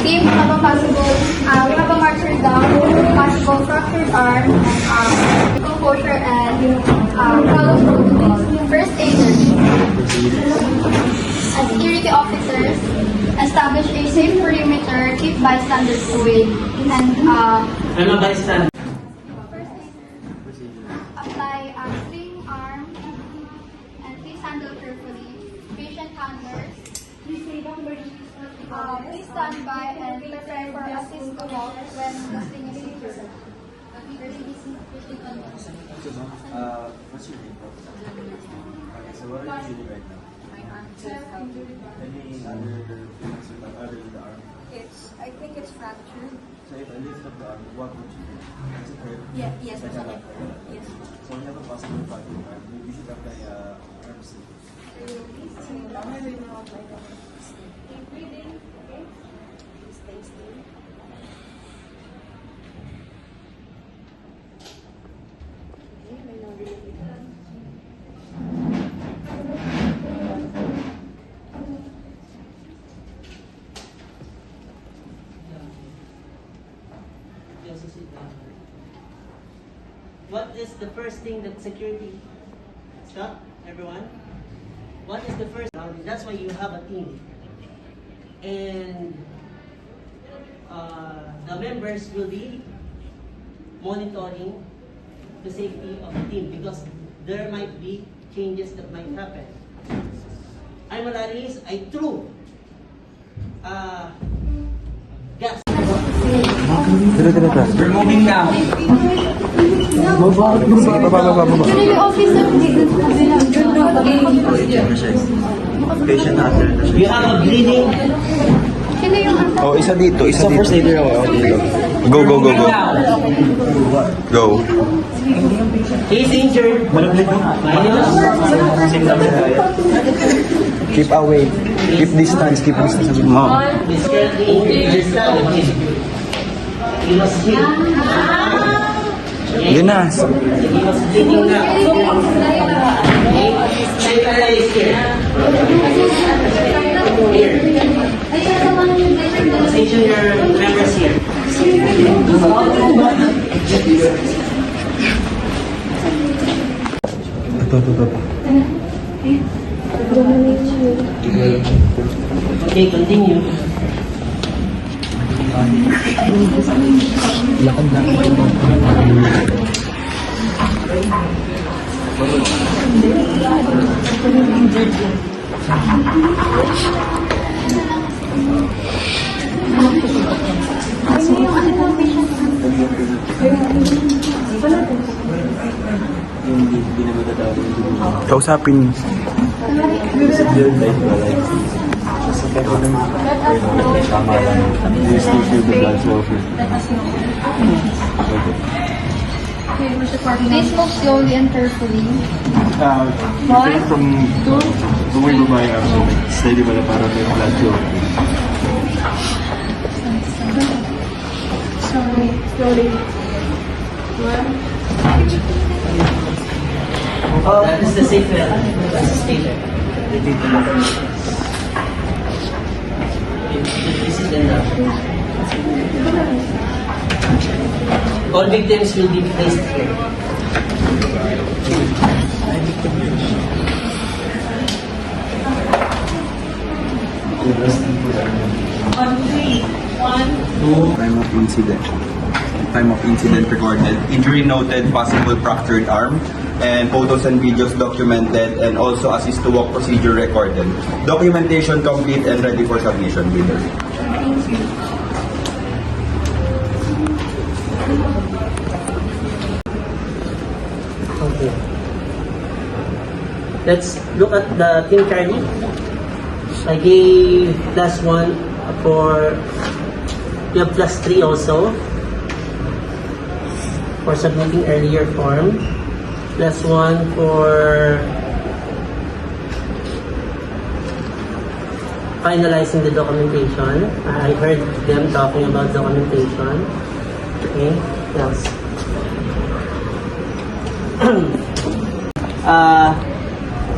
Team, we have a possible, we have a martyred down, possible fractured arm, composure, and follow protocol. First aiders. As security officers, establish a safe perimeter, keep bystanders away, and I'm a bystander. apply sling arm, and please handle carefully. Patient handlers. Please stand by and prepare for assist to walk when the sling is secured. What's your name? Okay, so what are you doing right now? Any other feelings other than the arm? I think it's fractured. So if I lift up the arm, what would you do? Does it hurt? Yeah, yes, Like it's a okay. lot. Yes. So we have a possible fractured arm. You should apply arm sleeve. Stay still. Okay, may narinig. What is the first thing that security? Stop, everyone. What is the first? That's why you have a team, and the members will be monitoring the safety of the team because there might be changes that might happen. I'm Alaris. I threw gas. We're moving now. Actually, officer, Patient handler. You have a bleeding. sino yung Oh, isa dito, isa dito. First aider ako. Go, go, go, go. Go. He's injured. Minus. Keep away. Keep distance, keep distance. Oh. He's currently injured. Just stab him. He was hit. Yun na. He was bleeding now. Okay. Center is here. Here. Station your members here. Okay, continue. Hindi na magdadawin. Kausapin. Your life ba like? Tama lang. You still feel the blood flow through. Please move slowly and carefully. Take from bumay ba yung arm? Steady ba na para may blood flow? Oh, that is the safer. That's the safer. This is enough. All victims will be placed here. Time of incident. Time of incident recorded. Injury noted, possible fractured arm. And photos and videos documented, and also assist to walk procedure recorded. Documentation complete and ready for submission, leader. Okay. Let's look at the Team Charlie. I gave +1 for, you have +3 also for submitting earlier form. +1 for finalizing the documentation. I heard them talking about documentation. Okay, else.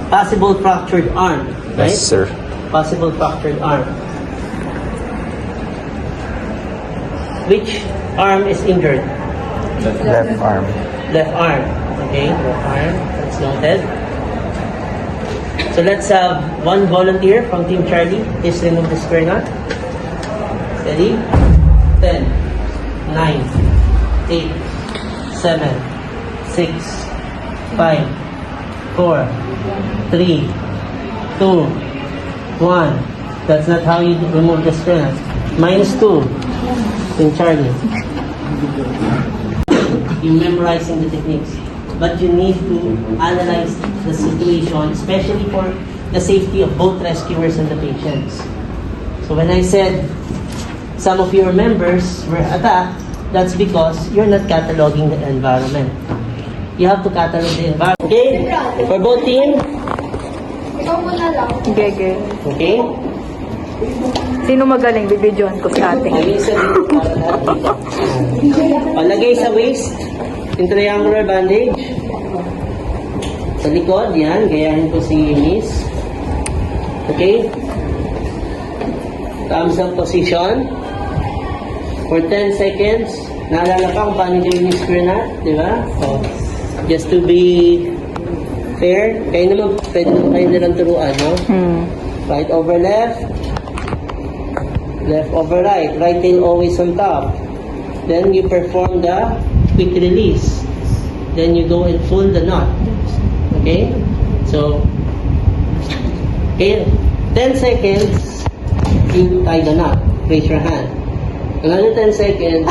Possible fractured arm, right? Yes, sir. Possible fractured arm. Which arm is injured? Left arm. Left arm. Okay, left arm. That's noted. So let's have one volunteer from Team Charlie. Please remove the square knot. Steady. 10, 9, 8, 7, 6, 5, 4, 3, 2, 1. That's not how you remove the square knot. -2. Team Charlie. You're memorizing the techniques. But you need to analyze the situation, especially for the safety of both rescuers and the patients. So when I said some of your members were attacked, that's because you're not cataloging the environment. You have to catalog the environment. Okay? For both team? Ikaw muna lang. Gege. Okay? Sino magaling? Bibidyohan ko sa ating. Lagay sa lagay sa waist. Yung triangular bandage. Sa likod, yan. Gayahin ko si Miss. Okay? Thumbs up position. For 10 seconds. Naalala pa kung paano gawin yung square knot, di ba? So, just to be fair, kayo naman, pwede naman kayo nilang turuan, no? Right over left. Left over right. Right tail always on top. Then you perform the quick release. Then you go and pull the knot. Okay? So, okay, 10 seconds, you tie the knot. Raise your hand. Another 10 seconds,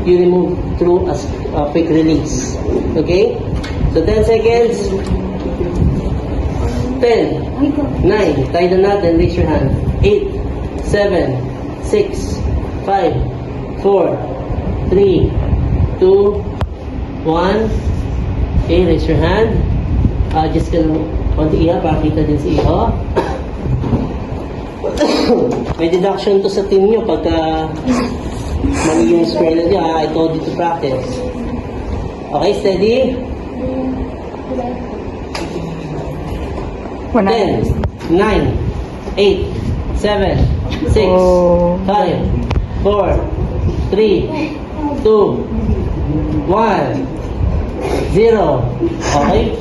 you remove through a quick release. Okay? So 10 seconds. 10, 9, tie the knot and raise your hand. 8, 7, 6, 5, 4, 3, 2, 1. Okay, raise your hand. Just gonna konti iha para kita din sa iho. May deduction to sa team nyo pagka mali yung square na nyo. I told you to practice. Okay, steady. 10, 9, 8, 7, 6, 5, 4, 3, 2, 1, 0. Okay?